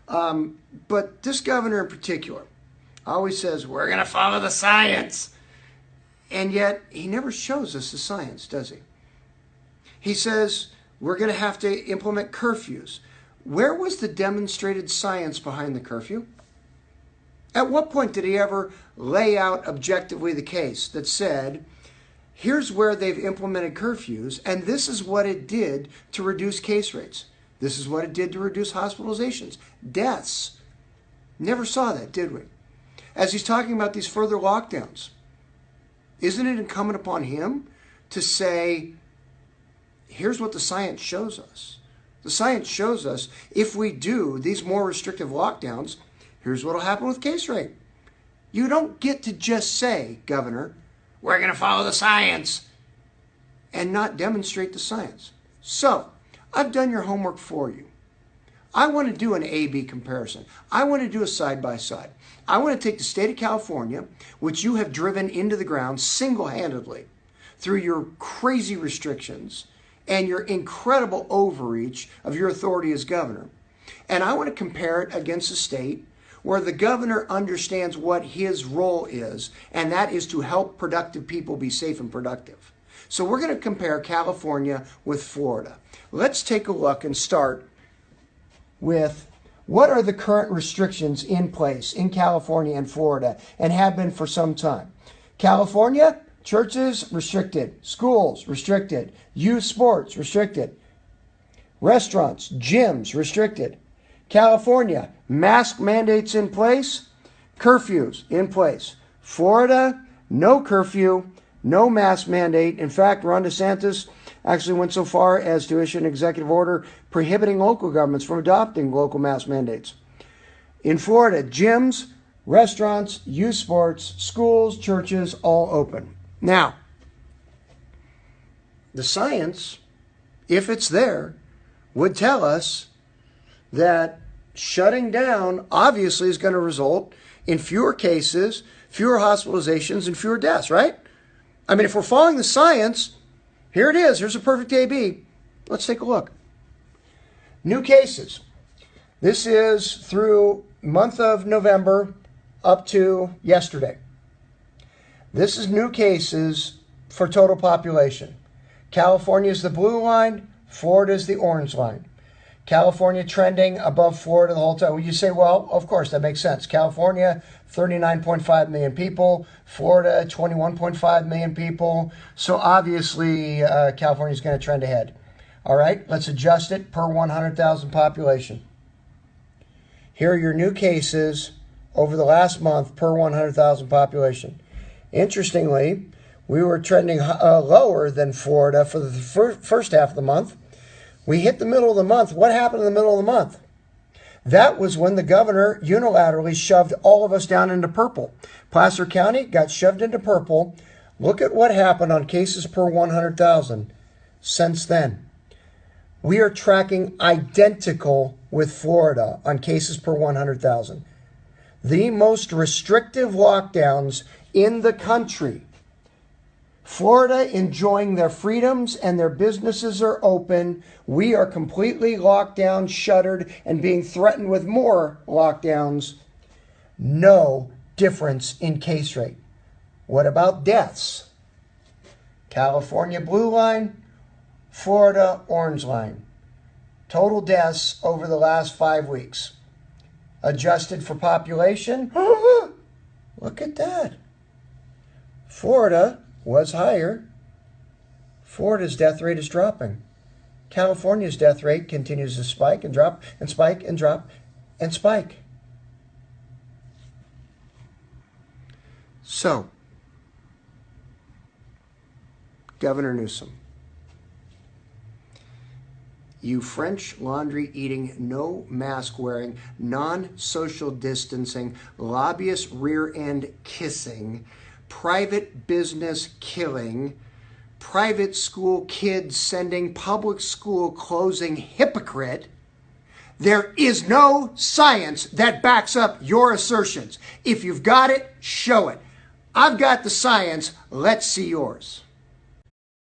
But this governor in particular always says, we're going to follow the science. And yet he never shows us the science, does he? He says, we're going to have to implement curfews. Where was the demonstrated science behind the curfew? At what point did he ever lay out objectively the case that said, here's where they've implemented curfews, and this is what it did to reduce case rates. This is what it did to reduce hospitalizations, deaths. Never saw that, did we? As he's talking about these further lockdowns, isn't it incumbent upon him to say, here's what the science shows us. The science shows us if we do these more restrictive lockdowns, here's what will happen with case rate. You don't get to just say, Governor, we're going to follow the science and not demonstrate the science. So, I've done your homework for you. I want to do an A-B comparison. I want to do a side-by-side. I want to take the state of California, which you have driven into the ground single-handedly through your crazy restrictions and your incredible overreach of your authority as governor. And I want to compare it against a state where the governor understands what his role is, and that is to help productive people be safe and productive. So we're going to compare California with Florida. Let's take a look and start with what are the current restrictions in place in California and Florida and have been for some time. California, churches restricted, schools restricted, youth sports restricted, restaurants, gyms restricted. California, mask mandates in place, curfews in place. Florida, no curfew, no mask mandate. In fact, Ron DeSantis actually went so far as to issue an executive order prohibiting local governments from adopting local mask mandates. In Florida, gyms, restaurants, youth sports, schools, churches, all open. Now, the science, if it's there, would tell us that shutting down obviously is going to result in fewer cases, fewer hospitalizations, and fewer deaths, right? I mean, if we're following the science, here it is. Here's a perfect A-B. Let's take a look. New cases. This is through month of November up to yesterday. This is new cases for total population. California is the blue line. Florida is the orange line. California trending above Florida the whole time. Well, you say, well, of course, that makes sense. California, 39.5 million people. Florida, 21.5 million people. So obviously, California is going to trend ahead. All right, let's adjust it per 100,000 population. Here are your new cases over the last month per 100,000 population. Interestingly, we were trending lower than Florida for the first half of the month. We hit the middle of the month. What happened in the middle of the month? That was when the governor unilaterally shoved all of us down into purple. Placer County got shoved into purple. Look at what happened on cases per 100,000 since then. We are tracking identical with Florida on cases per 100,000. The most restrictive lockdowns in the country. Florida enjoying their freedoms and their businesses are open. We are completely locked down, shuttered, and being threatened with more lockdowns. No difference in case rate. What about deaths? California blue line, Florida orange line. Total deaths over the last 5 weeks. Adjusted for population. Look at that. Florida was higher. Florida's death rate is dropping. California's death rate continues to spike and drop and spike and drop and spike. So, Governor Newsom, you French laundry eating, no mask wearing, non-social distancing, lobbyist rear end kissing, private business killing, private school kids sending, public school closing hypocrite. There is no science that backs up your assertions. If you've got it, show it. I've got the science. Let's see yours.